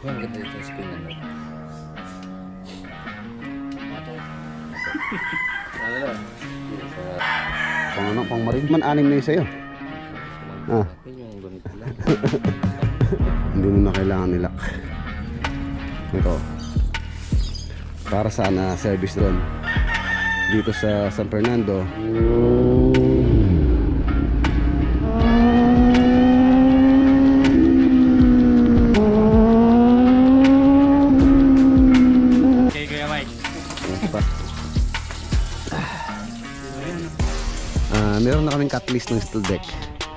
Ang ganda dito yung spring ano. Pang ano, pang marin man, 6 na yun sa'yo. Ah. Yun yung ganito lang. Hindi mo na kailangan nilak. Ito para sana service drone dito sa San Fernando. Okay, Kuya Mike. Meron na kaming cut list ng steel deck,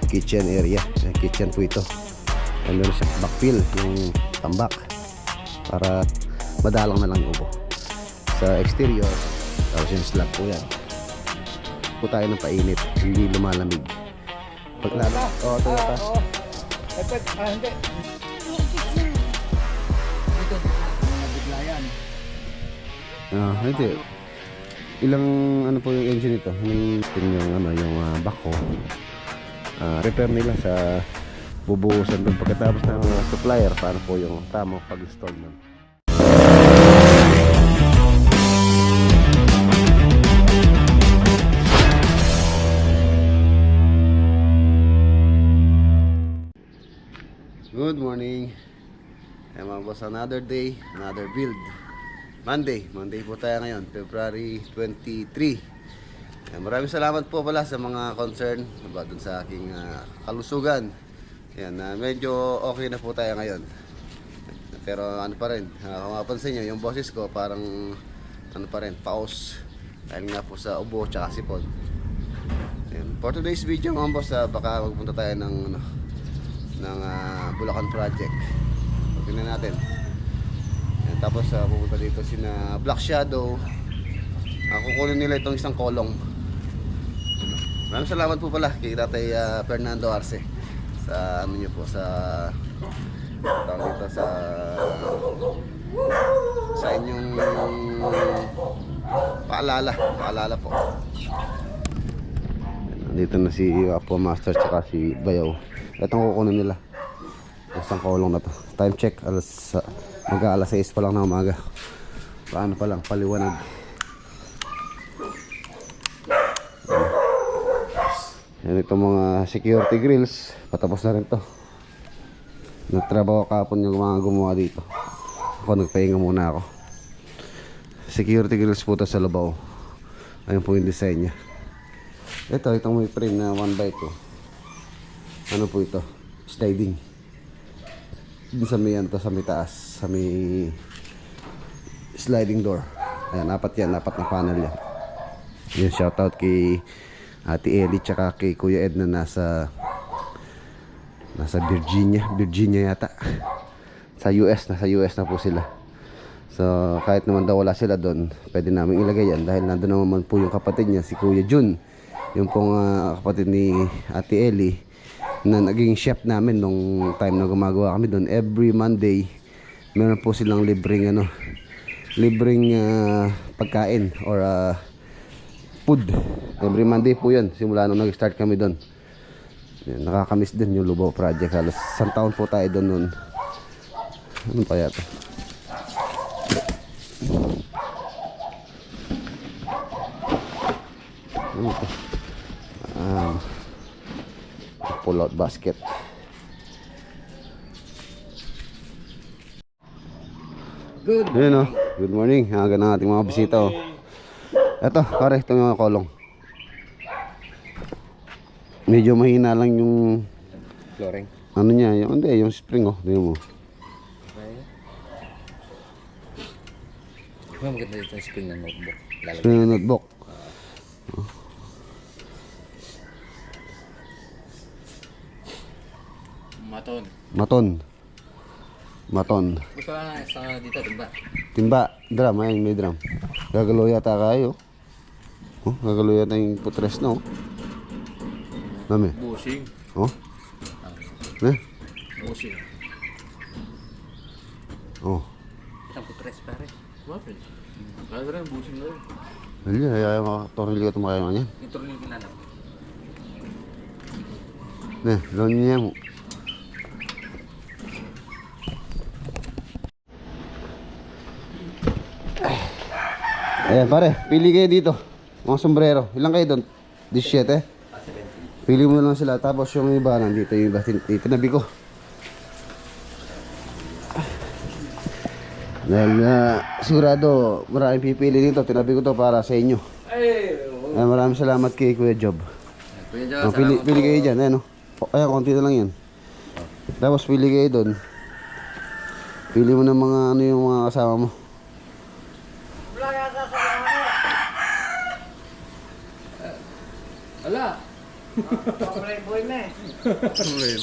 kitchen area, kitchen po ito. Meron siya backfill, yung tambak, para madalang na lang yung ubo. Sa exterior, tapos yung slab po yan. Po tayo ng painit, hindi lumalamig. Paglala, Toyota. Hindi. Dito, nabigla yan. Hindi. Ilang ano po yung engine nito? Yung ano, yung backhoe. Repair nila sa bubuhusan doon pagkatapos ng supplier. Paano po yung tamang pag-install nun? Good morning. Mga boss, another day, another build. Monday po tayo ngayon, February 23. Maraming salamat po pala sa mga concern dun sa aking kalusugan. Yan, medyo okay na po tayo ngayon. Pero ano pa rin, kung mapansin nyo, yung boses ko parang ano pa rin, paos. Dahil nga po sa ubo tsaka sipon. Yan. For today's video mga boss, baka magpunta tayo ng Bulacan project. Tingnan natin. Yan, tapos pupunta dito sina Black Shadow. Kukunin nila itong isang kolong. Maraming salamat po pala kay Tatay Fernando Arce sa ano niyo po, sa dito sa inyong paalala po. Nandito na si Apo Master tsaka si Bayaw. Itong kukunin nila, isang kolong na to. Time check, mag-aalas 6 pa lang ng umaga. Paano pa lang, paliwanag. Yan, itong mga security grills, patapos na rin to. Nagtrabaho kapon yung mga gumawa dito. Ako nagpahinga muna ako. Security grills po to sa Lubao. Ayun po yung design nya. Itong may frame na 1x2. Ano po ito? Sliding. Sa may ano to, sa may taas, sa may sliding door. Ayan, apat na panel yan. Yan, shoutout kay Ate Ellie tsaka kay Kuya Ed na nasa Virginia yata. Nasa US na po sila. So kahit naman daw wala sila doon, pwede namin ilagay yan dahil nandun naman po yung kapatid niya, si Kuya Jun. Yung pong kapatid ni Ate Ellie na naging chef namin nung time na gumagawa kami doon. Every Monday meron po silang libreng pagkain or food. Every Monday po yun, simula nung nag-start kami doon. Nakakamiss din yung Lubao project. Halos 1 taon po tayo doon noon. Ano pa yata? Ano ito? Pull out basket. Good morning. Aga ng ating mga bisita. Ito, pare, ito yung mga kolong. Medyo mahina lang yung Flooring. ano niya, yung spring tingnan mo. Ang ganda dito yung spring ng notebook. Spring ng notebook. Maton. Gusto ka na sa dito, diba? Timba, drum, ayun, may drum. Gagalaw yata kayo. Gagalaw yata yung putres na, Dami. Bushing. Bushing. Isang putres pare. Wapin. Kaya rin, bushing na rin. Hindi, ayaw makatornilyo tumakaya nga yan. Ito rin yung kinanap. Loan niya mo. Ayan pare, pili kayo dito. Mga sombrero. Ilan kayo doon? 17? Pili mo lang sila. Tapos yung iba nandito, yung iba tinabi ko. Dahil sigurado maraming pipili dito. Tinabi ko to para sa inyo. Ayan, maraming salamat kay Kuya Job. Pili kayo dyan. Ayan, ayan, konti na lang yan. Tapos pili kayo doon. Pili mo ng mga ano yung mga kasama mo. Ala!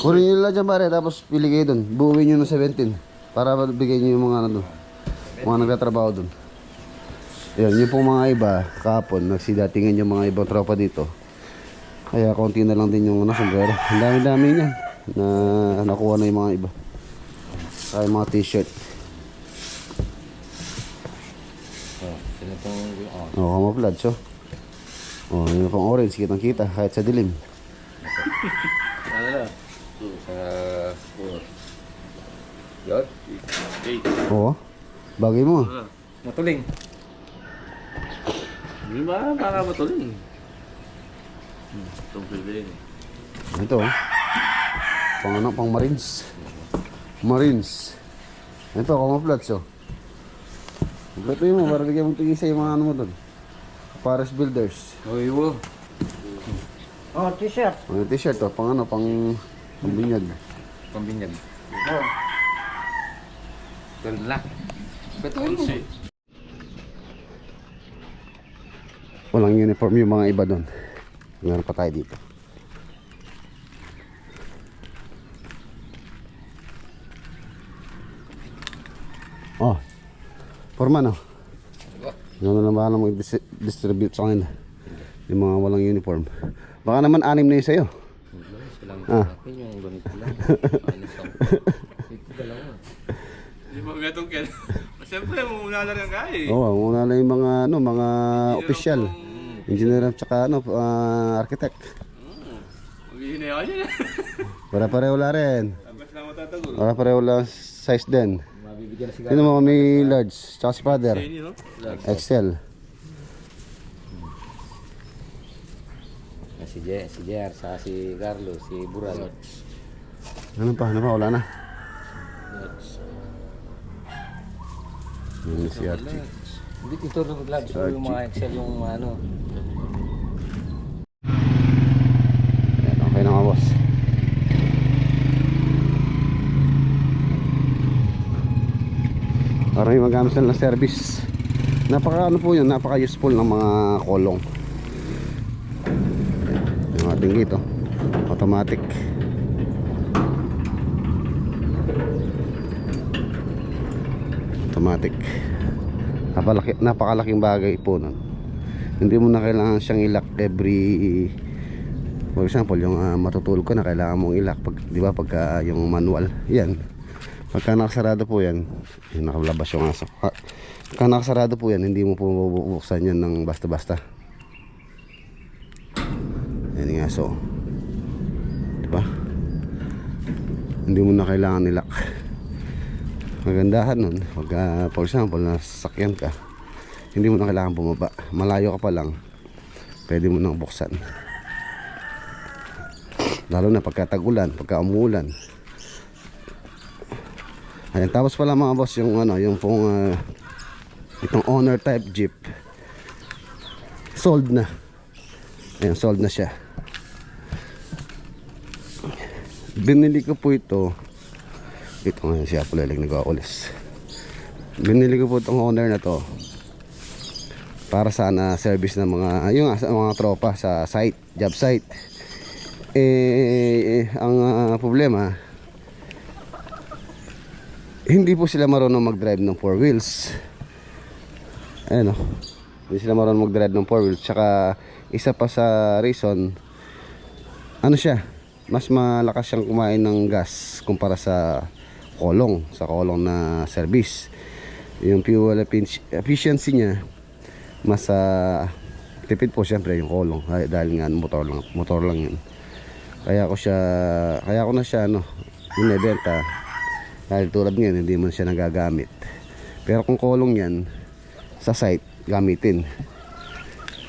Kunin nyo lang dyan pare, tapos pili kayo doon. Buuin nyo ng 17 para bigay nyo yung mga ano doon, mga nagtatrabaho doon. Ayan, yung pong mga iba kahapon, nagsidatingan yung mga ibang tropa dito. Kaya konti na lang din yung sombrero. Ang dami-dami niyan na nakuha na yung mga iba. Kaya mga t-shirt. Sino pong... Camouflage, so. Yung pang orange, kitang-kita kahit sa dilim. Ano? Sa... Yun? 8. Oo. Bagay mo. Matuling. Hindi ba? Baka matuling. Itong pili. Ito. Pang ano, pang marines. Marines. Ito, camouflage, so. Ito mo, para bigyan mong tigisa yung mga ano mo doon. Paris Builders. Uy, wo. Oh, t-shirt. Yung t-shirt, to, pang ano, pang binyag. Pambinyag. Oh. Ito lang. Betul mo. Walang uniform yung mga iba doon. Meron pa tayo dito. Oh, forma no. Ano na lang ba mo distribute sa kanila yung mga walang uniform. Baka naman 6 na yun sa'yo. Yung ganito lang. Ito dalawa. Hindi mo gatong kaya. Siyempre, muna lang ka eh. Oo, muna lang yung mga ano, mga official. Engineer at saka ano, architect. Maghihinay ako dyan. Para-pareho la rin. Tapos lang matatagol. Para-pareho la size din. Mabibigyan na si Sino mo may large, tsaka si father. Sini, no? XL. Si Jer, saka si Carlo, si Bural. Ano pa? Wala na. Yung si Archie. Hindi ito na mag-labs yung mga Excel yung ano. Ayan, okay na mga boss. Parang yung magamit sila ng service. Napaka ano po yun, napaka useful ng mga kolong. Yung ating dito, automatic. Automatic. Napakalaking bagay po nun. Hindi mo na kailangan siyang ilak every, for example yung matutulog ko na kailangan mong ilak pag, di ba, pagka yung manual yan, pagka nakasarado po yan, nakalabas yung aso. Pagka nakasarado po yan, hindi mo po bubuksan yan ng basta basta. Yan yung aso, di ba, hindi mo na kailangan ilak. Magandahan nun pag for example nasasakyan ka, hindi mo na kailangan bumaba, malayo ka pa lang pwede mo nang buksan, lalo na pagka tag-ulan, pagka umuulan. Ayan, tapos pala mga boss yung ano, yung pong itong owner type jeep sold na. Ayan, sold na siya. Binili ko po ito ngayon, siya pala lang nag-aulis. Binili ko po itong owner na to para sana service ng mga yung mga tropa sa site, job site. Ang problema, hindi po sila marunong mag-drive ng 4 wheels. Ayan o, hindi sila marunong mag-drive ng 4 wheels. Tsaka isa pa sa reason, ano siya, mas malakas siyang kumain ng gas kumpara sa kolong na service. Yung fuel efficiency niya mas tipid po siyempre yung kolong, dahil nga motor lang yun. Kaya ko na siya binebenta, dahil tulad ngayon hindi man siya nagagamit. Pero kung kolong yan sa site, gamitin.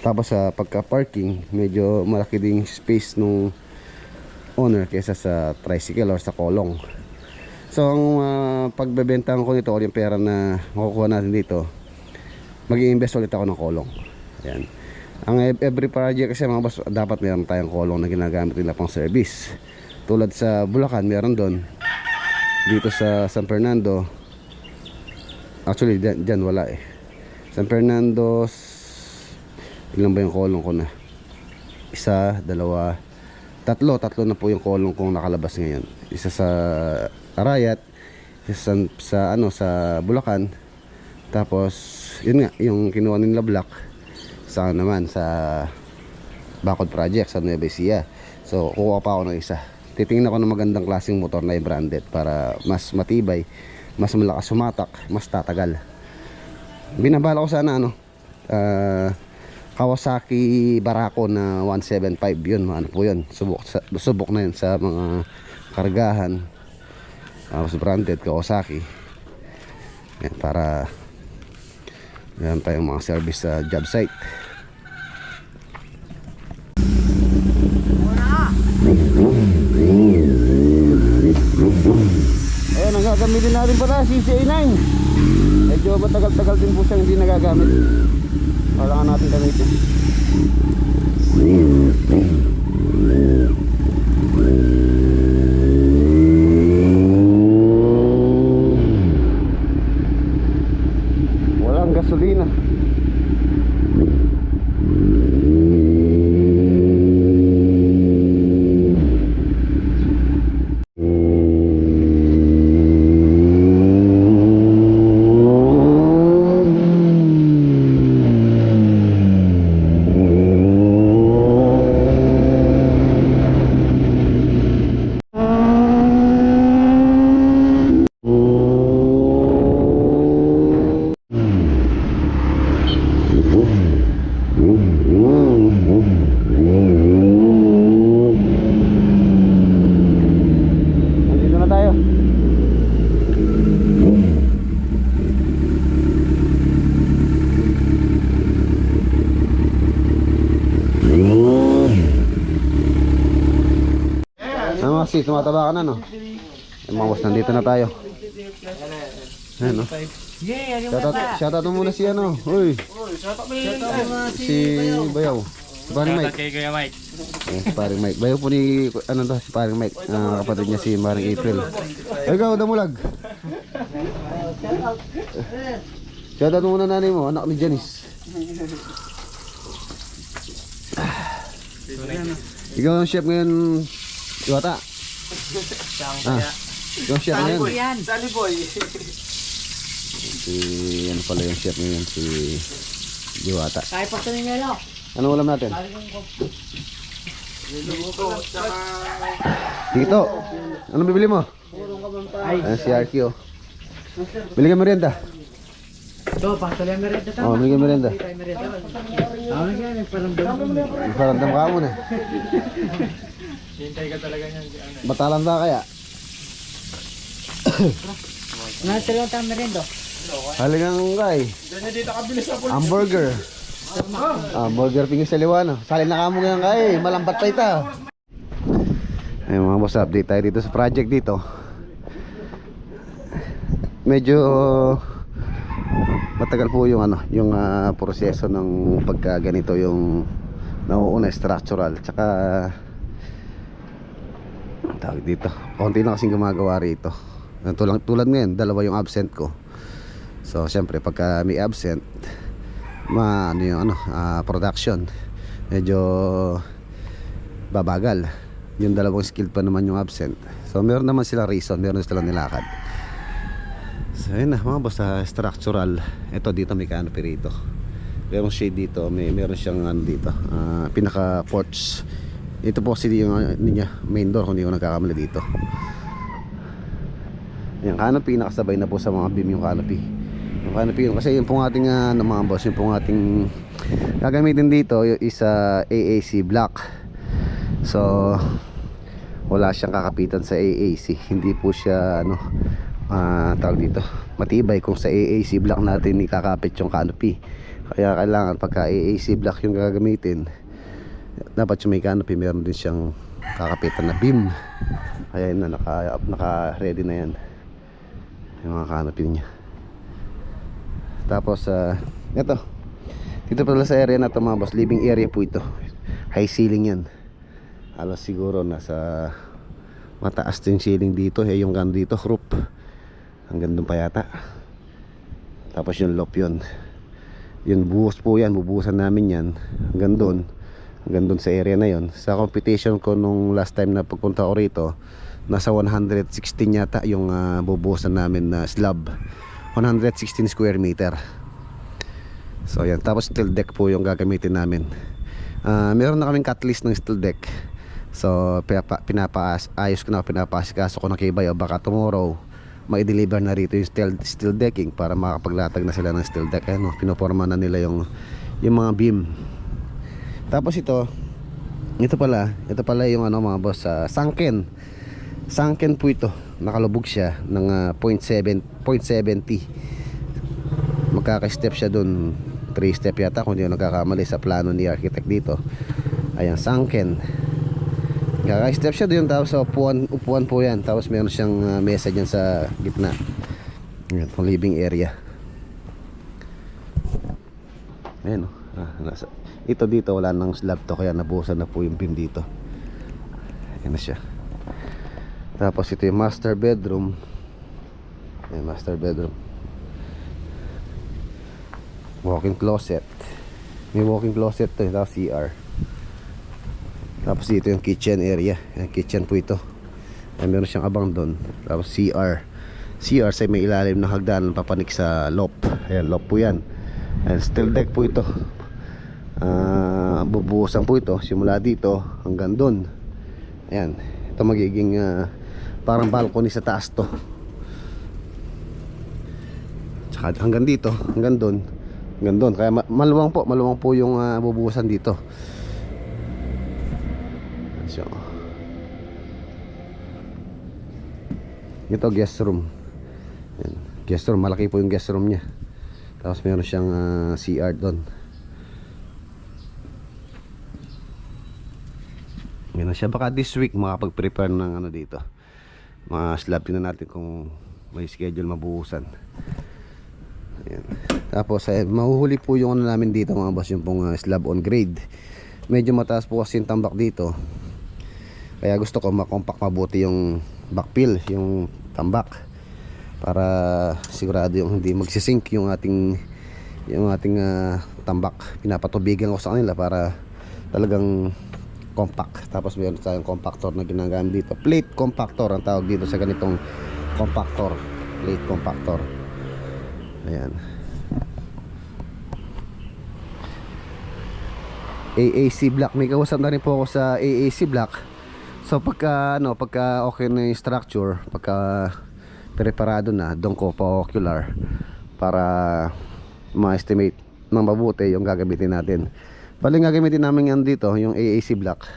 Tapos sa pagka-parking, medyo malaki ding space nung owner kaysa sa tricycle or sa kolong. So ang pagbebentahan ko nito or yung pera na makukuha natin dito, mag-i-invest ulit ako ng kolong. Ayan. Ang every project kasi mga boss, dapat meron tayong kolong na ginagamit nila pang service. Tulad sa Bulacan, meron doon. Dito sa San Fernando, actually dyan wala eh. San Fernando, ilan ba yung kolong ko na? Isa, dalawa, tatlo na po yung kolong kong nakalabas ngayon. Isa sa Arayat, isa sa Bulacan. Tapos yun nga, yung kinuha nila Black sa naman sa Bacod Project sa Nueva Ecija. So kukuha pa ako ng isa. Titingnan ko ng magandang klaseng motor na branded para mas matibay, mas malakas sumatak, mas tatagal. Binabala ko sana Kawasaki Barako na 175 yun, ano po yun, subok na yun sa mga kargahan. Tapos branded Kawasaki. Yan, para meron tayong mga service sa job site. Ayan, ang gagamitin natin pala CCA9. Medyo matagal-tagal din po siyang hindi nagagamit. Kailangan natin gamitin. Walang gasolina. Nandito na tayo. Ano kasi, tumataba ka na no? Yung mga boss, nandito na tayo. Ayan no? Shoutout mo muna si ano. Uy, si Bayaw. Si Paring Mike. Kay Kuya Mike. Si Paring Mike. Bayaw po ni, ano to, si Paring Mike. Kapatid niya si Paring April. Ikaw, Damulag. Shoutout mo muna nanay mo, anak ni Janice. Ikaw ang chef ngayon, Iwata. Ikaw ang chef ngayon. Sally boy. Si, ano pala yung chef ngayon, si Diwata. Kaya pa ito ninyo. Anong ulam natin? Dito. Anong bibili mo? Ayan si RQ. Bili ka merienda. Ito, pasal yung merienda tama. Oo, bili ka merienda. Ano yan, paramdam mo. Paramdam ka muna. Hintay ka talaga niyan. Batalan ba kaya? Nasa lang tayong merienda. Haligang kay. Dito kabilis na po. Hamburger. Hamburger pingin sa liwano. Salin na kamo ngayon kay. Malambat pa ita. Ay mga boss, update tayo dito sa project dito. Medyo matagal po yung yung proseso ng pagka ganito yung nauuna structural. Tsaka tawag dito. Konti lang kasing gumagawa rito. Tulad ngayon, dalawa yung absent ko. So syempre pagka may absent, production medyo babagal. Yung dalawang skill pa naman yung absent. So meron naman sila reason, meron silang nilakad. So yun na mga boss, structural. Ito dito may canopy rito. Merong shade dito, meron siyang dito, pinaka porch. Ito po kasi yung main door kung hindi ko nagkakamali dito. Yung canopy nakasabay na po sa mga beam yung canopy. Yung canopy yun kasi yung pong ating mga boss, yung pong ating gagamitin dito is AAC block. So wala siyang kakapitan sa AAC. Hindi po siya tawag dito matibay kung sa AAC block natin ikakapit yung canopy. Kaya kailangan pagka AAC block yung gagamitin, dapat yung may canopy meron din siyang kakapitan na beam. Kaya yun na, naka ready na yan yung mga canopy niya. Tapos ito, dito pala sa area na ito mga boss, living area po ito. High ceiling yan. Alas siguro nasa mataas din ceiling dito, yung ganda dito roof hanggang doon pa yata. Tapos yung loft yun, yung buhos po yan, bubuhusan namin yan hanggang doon sa area na yon. Sa competition ko nung last time na pagpunta ko rito, nasa 116 yata yung bubuhusan namin na slab, 116 square meter. So yan, tapos steel deck po yung gagamitin namin. Meron na kaming cut list ng steel deck. So ayos ko na, pinapasikaso ko na kay Bayo, baka tomorrow mai-deliver na rito yung steel decking para makapaglatag na sila ng steel deck. Ano, pinoporma na nila yung mga beam. Tapos ito pala yung ano mga boss, sunken po ito. Nakalubog siya ng 0.70. Magkaka-step siya dun, 3 step yata kung hindi ako nagkakamali sa plano ni architect dito. Ayan, sunken. Kaka-step siya doon, tapos upuan po yan. Tapos meron siyang mesa dyan sa gitna. Ayan, itong living area. Ayan o. Ito dito wala nang slab to, kaya nabuhusan na po yung beam dito. Ayan na siya. Tapos ito yung master bedroom. Ayan, master bedroom. Walk-in closet. May walk-in closet to, tapos CR. Tapos dito yung kitchen area. Ayan, kitchen po ito. Ayan, meron siyang abang doon. Tapos CR sa may ilalim ng hagdanan papanik sa loft. Ayan, loft po yan. Ayan, steel deck po ito. Bubuhusan po ito simula dito hanggang doon. Ayan, ito magiging parang balcony sa taas to. Tsaka hanggang dito, hanggang doon. Kaya maluwang po yung bubuhusan dito. So, ito guest room. Ayan, guest room, malaki po yung guest room nya. Tapos meron siyang CR doon. Yan na siya. Baka this week makapag-prepare ng ano dito, mga slab. Tingnan natin kung may schedule mabuhusan. Ayan. Tapos mahuhuli po yung ano namin dito mga boss, yung pong slab on grade. Medyo mataas po kasi yung tambak dito, kaya gusto ko makompact mabuti yung backfill, yung tambak, para sigurado yung hindi magsisink yung ating tambak. Pinapatubigan ko sa kanila para talagang compact. Tapos meron tayong compactor na ginagamit dito. Plate compactor ang tawag dito sa ganitong compactor. Plate compactor. Ayan. AAC block. May kausap na rin po ako sa AAC block. So pagka okay na yung structure, pagka preparado na, doon ko pa ocular para ma-estimate ng mabuti yung gagamitin natin. Bali gagamitin namin yan dito, yung AAC block.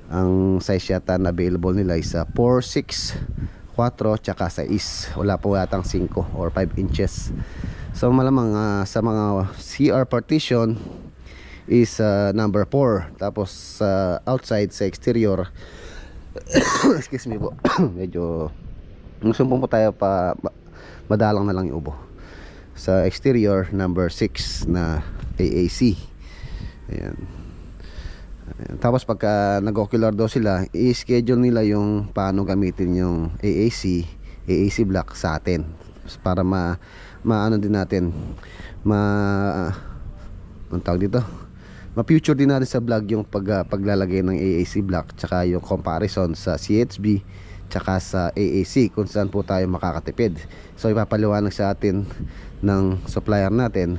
Ang size yata na available nila is 4, 6, 4, tsaka 6. Wala po yatang 5 or 5 inches. So malamang sa mga CR partition is number 4. Tapos outside sa exterior excuse me po medyo sumpong po tayo pa madalang na lang yung ubo. Sa exterior number 6 na AAC. Ayan. Tapos pagka nag-ocular daw sila, i-schedule nila yung paano gamitin yung AAC block sa atin para maano din natin, anong tawag dito, ma-future din natin sa vlog yung paglalagay ng AAC block, tsaka yung comparison sa CHB tsaka sa AAC kung saan po tayo makakatipid. So ipapaliwanag sa atin ng supplier natin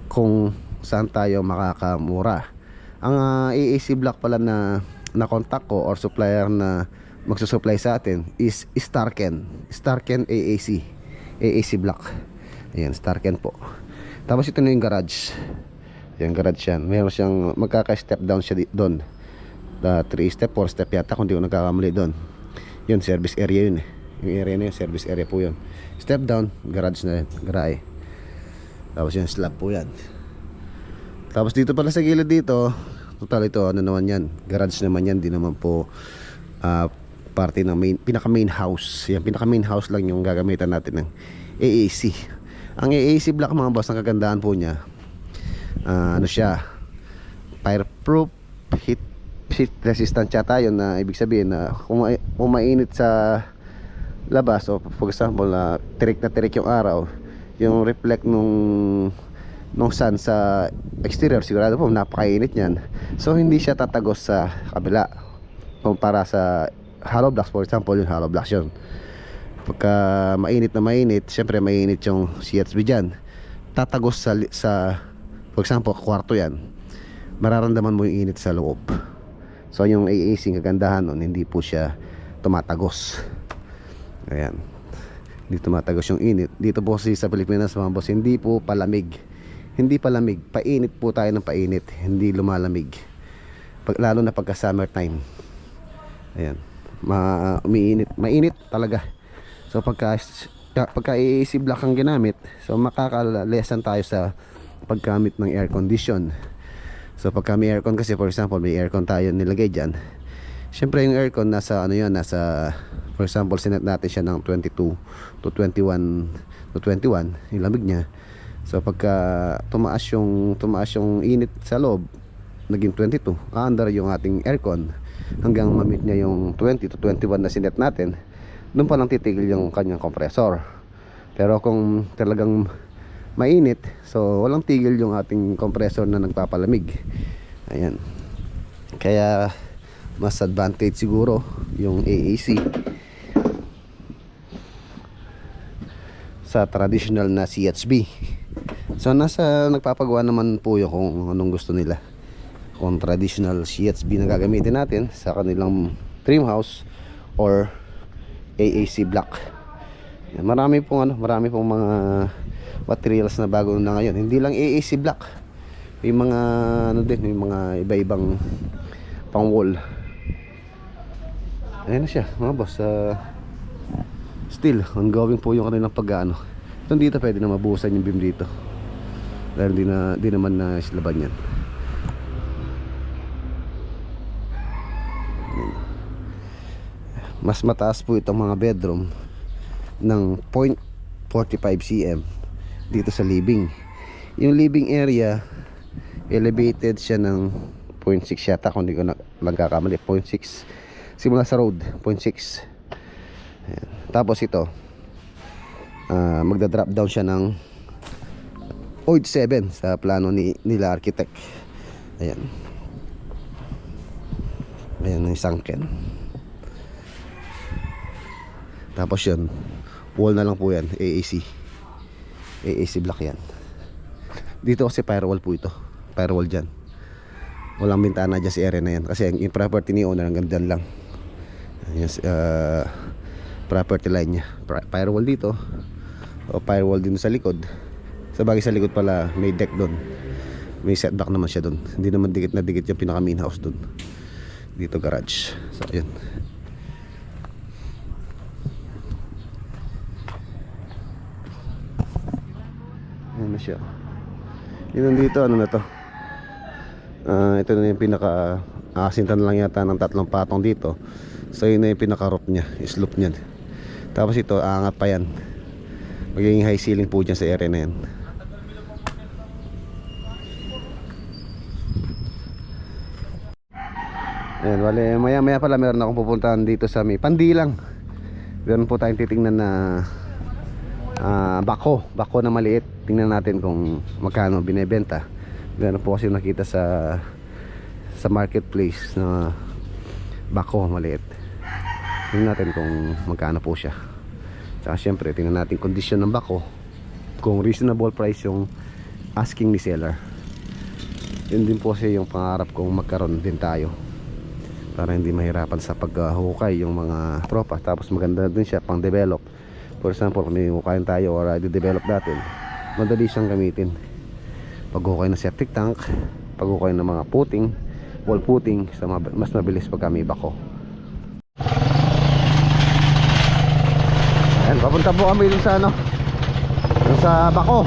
kung saan tayo makakamura. Ang AAC block pala na contact ko or supplier na magsusupply sa atin is Starken AAC block. Ayan, Starken po. Tapos ito na yung garage. Yung garage yan, meron siyang magkaka-step down siya doon, 3 step, 4 step yata kung di ko nagkakamali doon. Yun, service area yun eh. Yung area na yun, service area po yun. Step down, garage na yun, garahe. Tapos yung slab po yan. Tapos dito pala sa gilid dito, total ito ano naman yan, garage naman yan, di naman po parte ng pinaka main house. Yan, pinaka main house lang yung gagamitan natin ng AAC. Ang AAC block mga boss, ang kagandahan po niya, ano siya, fireproof, heat resistant yata yun, na ibig sabihin na kung mainit sa labas, o for example tirik na tirik yung araw, yung reflect nung sun sa exterior, sigurado po napakainit niyan. So hindi siya tatagos sa kabila kumpara sa hollow blocks. For example, yung hollow blocks yun, pagka mainit na mainit, syempre mainit yung CHB dyan, tatagos sa for example kwarto yan, mararamdaman mo yung init sa loob. So yung AAC, kagandahan nun, hindi po siya tumatagos. Ayan, hindi tumatagos yung init. Dito po sa Pilipinas mga boss, hindi po palamig. Hindi palamig, painit po tayo ng painit, hindi lumalamig. Lalo na pagka summer time. Ayan, mainit talaga. So pagka AAC block ang ginamit, so makakalesan tayo sa paggamit ng air condition. So pagka may aircon, kasi for example may aircon tayo nilagay dyan, syempre yung aircon nasa ano yun, nasa for example sinet natin siya ng 22 to 21 yung lamig niya. So pagka tumaas yung init sa loob, naging 22, under yung ating aircon hanggang ma-meet niya yung 20 to 21 na sinet natin, doon pa lang titigil yung kanyang compressor. Pero kung talagang mainit, so walang tigil yung ating compressor na nagpapalamig. Ayan, kaya mas advantage siguro yung AAC sa traditional na CHB. So nagpapagawa naman po yung kung anong gusto nila, kung traditional CHB na gagamitin natin sa kanilang trim house or AAC block. Marami pong mga materials na bago na ngayon. Hindi lang AAC block, may mga may mga iba-ibang pang wall. Ayan na siya mga boss. Still ongoing po yung kanilang pag-ano. Dito pwede na mabuhusan yung beam dito, dahil di naman na islaban yan. Mas mataas po itong mga bedroom ng 0.45 cm dito sa living. Yung living area elevated siya ng 0.6 yata, kung hindi ko lang kakamali, 0.6 simula sa road, 0.6. Ayan. Tapos ito magda-drop down siya ng 0.7 sa plano nila architect. Ayan, ayan yung sunken. Tapos yun, wall na lang po yan, AAC block yan. Dito kasi firewall po ito, firewall dyan, walang bintana dyan sa area na yan, kasi yung property ni owner hanggang dyan lang. Yes, property line nya, firewall dito o firewall din sa likod. Sa bagay sa likod pala may deck doon, may setback naman siya doon, hindi naman dikit na dikit yung pinaka main house doon. Dito garage. So ayun, ayan na siya. Yun dito, ano na to, ito na yung pinaka asintan lang yata ng 3 patong dito. So yun na yung pinaka roof nya, slope nya. Tapos ito aangat pa yan, magiging high ceiling po dyan sa area na yan. Ayan, wala, maya pala meron akong pupuntahan dito sa may Pandilang. Meron po tayong titingnan na bako na maliit. Tingnan natin kung magkano binebenta. Meron po kasi nakita sa marketplace na bako maliit. Tingnan natin kung magkano po siya. Tsaka syempre tingnan natin kondisyon ng bako, kung reasonable price yung asking ni seller. Yun din po siya yung pangarap kong magkaroon din tayo, para hindi mahirapan sa paghukay yung mga tropa. Tapos maganda din siya pang develop. For example, kung may hukayin tayo or i-develop natin, madali siyang gamitin. Paghukay ng septic tank, paghukay ng mga puting, wall puting, mas mabilis pag may bako. Ayan, papunta po kami dun sa dun sa bako.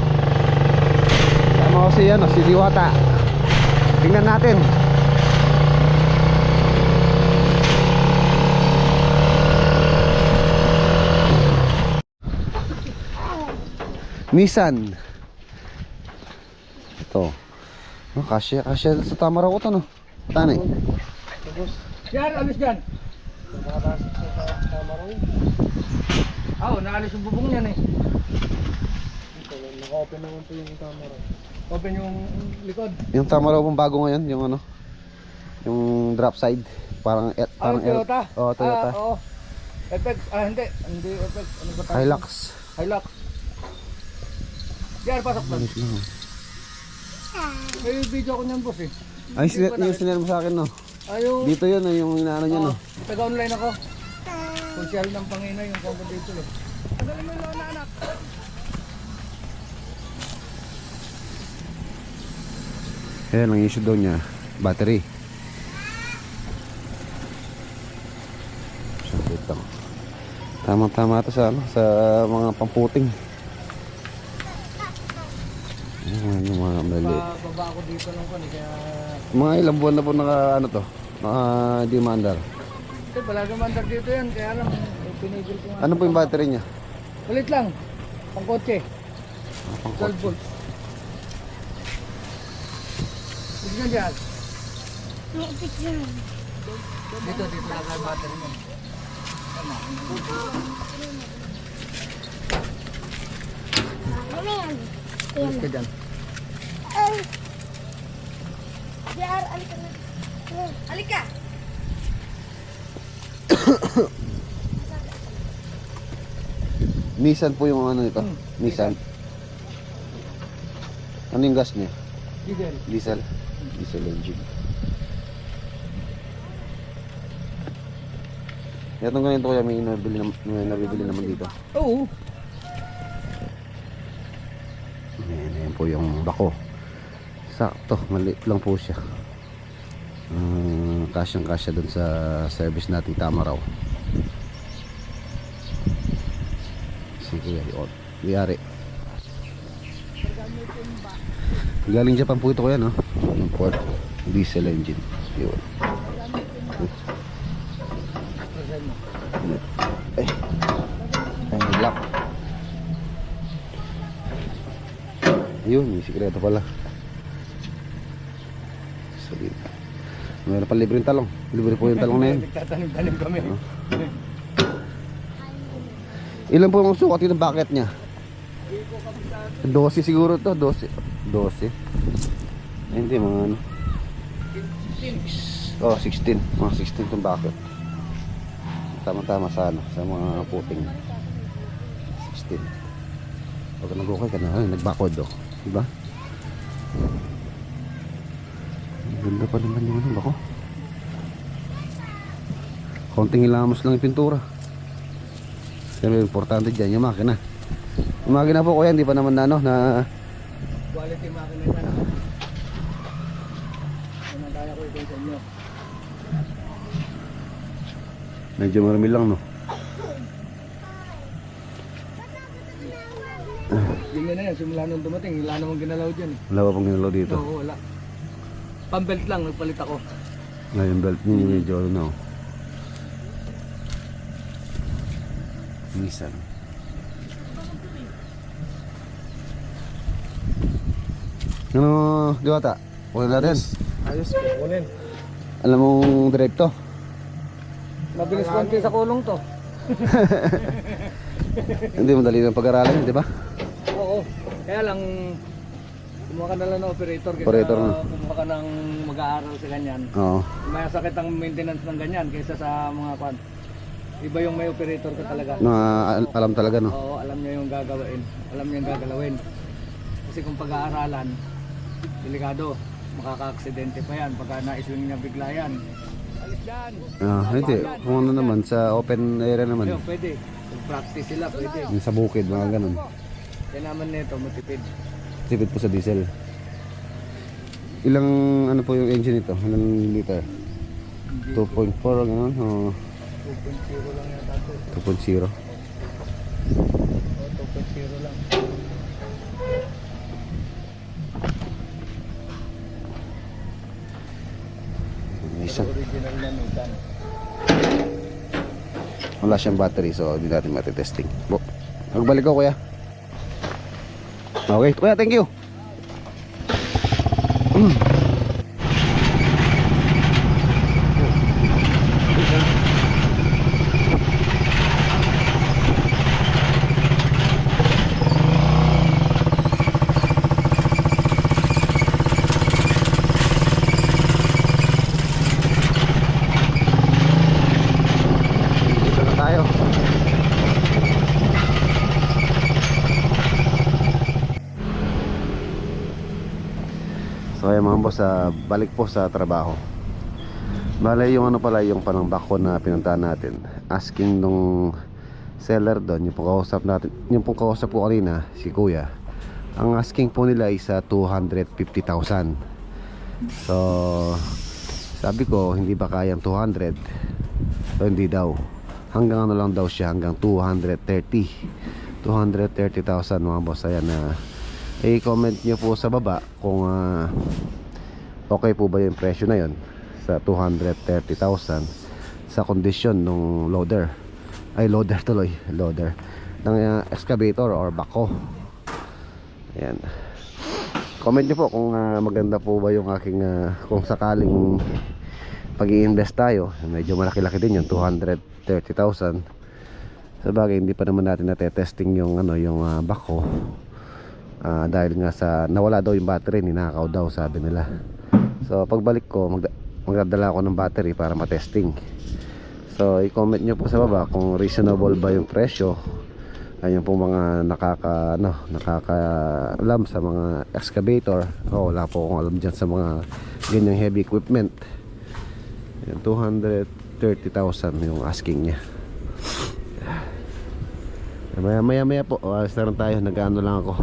Kasama ko si, si Diwata. Tingnan natin. Nissan. Ito. Kasya sa tama raw ko to, no? Tani. Yan, alis dyan. Oo, naalis yung bubong niyan eh. Naka-open naman po yung camera. Open yung likod. Yung tama raw pong bago ngayon, yung ano? Yung drop side. Parang Toyota? Oh, Toyota. Oo. FX, hindi FX. Ano ba tawag? Hilux. Hilux. Yan, pasok doon. May video ko niyan, boss eh. Ay, yung sinare mo sa akin, no? Ayun. Dito yun, yung inaano niya, no? Taga-online ako. Konsyal ng Panginoy yung konto dito eh. Tagalin mo yung lola, anak. Ayan, ang issue daw niya, battery. Ito. Tama-tama ito sa, sa mga pamputing. Ayan, yung mga maliit. Baba ako dito nung kon, kaya... Mga ilang buwan na po naka, ano to? Di maandar. Balagang mandar dito yan, kaya lang pinigil ko nga. Ano po yung battery niya? Ulit lang, pang kotse. 12 volts. Tignan dyan. Dito lang ang battery mo. Ulit ka dyan. Alika! Nissan po yung ano nito? Nissan. Ano yung gas niya? Diesel. Diesel engine. Itong ganito kaya may nabibili naman dito. Oo. Ayan po yung bako. Sakto, maliit lang po siya. Kasyang-kasya dun sa service nating Tamaraw. Sige, yari. Galing Japan po ito kuya, no? Import diesel engine. Yun. Ay, lock. Yun, may sikreto pala. Sabi. Meron pa libreng talong. Libre po yung talong na yun. Nagtatanim-tanim kami. Ilan po yung sukat yung bucket niya? 12 siguro to, 12. 12. Ay, hindi, mga ano. 16. Oh, 16. Mga 16 itong bucket. Tama-tama sa ano, sa mga puting. 16. Huwag ka nag-okay ka na, ay, nagbakod oh. Diba? Ganda pa naman yung ano, bako. Konting ilamos lang yung pintura. Pero importante dyan yung makina. Yung makina po kuya, hindi pa naman na ano, na Quality makina yan. Kaya ko ito sa inyo. medyo marami lang, no? Yun na yan, simula nung dumating, wala namang ginalaw dyan eh. Wala pa pong ginalaw dito. Oo, wala. Pambelt lang, nagpalit ako. Ngayon belt niya yung medyo ano, no? Nissan. Ano, Diwata? Kunin natin. Ayos po, kunin. Alam mong drive to? Mabilis konti sa kulong to. Hindi, madali ng pag-aralan, di ba? Oo, kaya lang kumuha ka na lang ng operator kaysa Operator na. kumuha ka ng mag-aaral sa ganyan. Oo. May sakit ang maintenance ng ganyan kaysa sa mga kwan. Iba yung may operator ka talaga. Alam talaga, no? Oo, alam niya yung gagawin. Alam niya yung gagalawin. Kasi kung pag-aaralan, delikado. Makaka-aksidente pa yan. Pagka na-swing niya bigla yan. Alis dyan! Hindi. Kung ano naman, sa open area naman. Ayun, pwede. Kung practice sila, pwede. Yung sa bukid, mga ganun. Kaya naman nito, matipid. Tipid po sa diesel. Ilang ano po yung engine nito? Ilang liter? 2.4 ganun? O 2.0 lang yata ito. 2.0? Oo, 2.0 lang. yan. Original na Nissan. Wala siyang battery, so hindi natin matitesting. Magbalik ko, kuya. Okay, kuya, thank you. Dito na tayo. So ayun mga boss, balik po sa trabaho. Bale yung ano pala, yung panambako na pinuntahan natin, asking nung seller doon, yung pong kausap natin, yung pong kausap ko kanina, si kuya, ang asking po nila is 250,000. So sabi ko, hindi ba kayang 200? So hindi daw, hanggang ano lang daw siya, hanggang 230,000 mga boss. Ayan na, i-comment nyo po sa baba kung okay po ba yung presyo na yon sa 230,000 sa kondisyon nung loader ng excavator or bako. Ayan, comment nyo po kung maganda po ba yung aking kung sakaling pag-i-invest tayo. Medyo malaki-laki din yung 230,000. Sa bagay, hindi pa naman natin natetesting yung yung bako. Dahil nga sa nawala daw yung battery, ninakaw daw sabi nila. So pagbalik ko, magdadala ako ng battery para matesting. So i-comment nyo po sa baba kung reasonable ba yung presyo. Ayun po mga nakakaalam sa mga excavator. Wala po akong alam dyan sa mga ganyang heavy equipment. Ayan, 230,000 yung asking niya. Maya po, start tayo. Nag-ano lang ako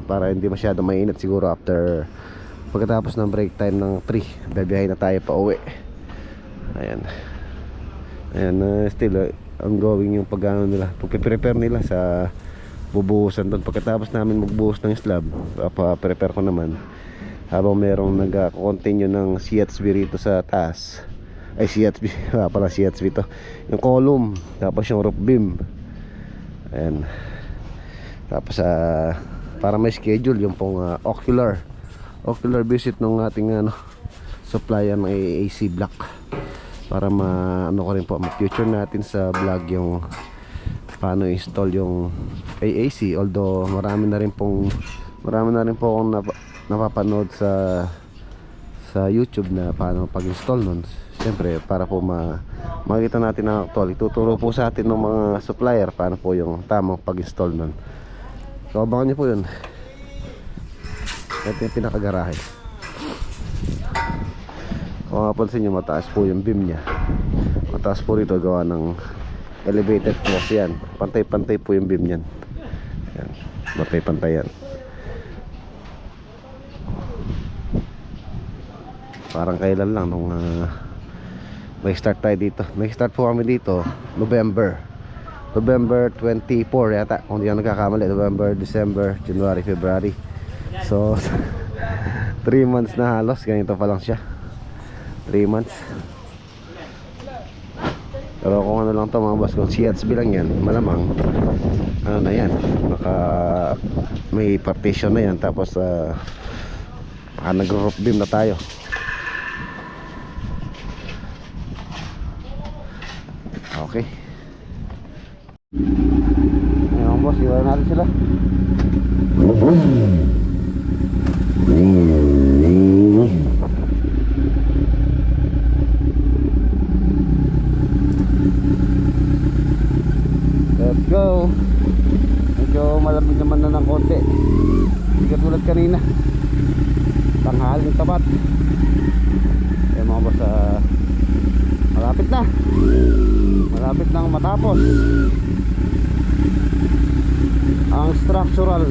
para hindi masyado mainit. Siguro after, pagkatapos ng break time ng 3, babiyahin na tayo pa uwi. Ayan, still ongoing yung pag-ano nila, pag-prepare nila sa bubuhusan doon. Pagkatapos namin magbuhos ng slab, prepare ko naman habang merong nag-continue ng CHV rito sa taas. Ay, CHV pala, CHV to, yung column, tapos yung roof beam. Ayan. Tapos para may schedule yung pong ocular visit ng ating supplier ng AAC block, para ko rin po ma-future natin sa vlog yung paano install yung AAC. Although marami na rin po akong napapanood sa YouTube na paano pag-install nun. Siyempre para po makita natin ang actual, ituturo po sa atin ng mga supplier paano po yung tamang pag-install nun. So abangan nyo po yun. Ito yung pinakagarahe. Kung mapansin nyo, mataas po yung beam nya. Mataas po rito, gawa ng elevated cross yan. Pantay-pantay po yung beam nyan. Yan, pantay-pantay yan. Parang kailan lang nung may start tayo dito. May start po kami dito November 24 yata, kung hindi ako nagkakamali. November, December, January, February. So 3 months na halos. Ganito pa lang siya, 3 months. Pero kung ano lang to mga boss, kung CHB lang yan, malamang ano na yan, may partition na yan. Tapos nag-roof beam na tayo. Okay. Ayan boss, iwan natin sila. Let's go. Medyo malamig naman na ng konti. Hindi katulad kanina, tanghaling tapat. Ayan mga boss, malapit nang matapos ang structural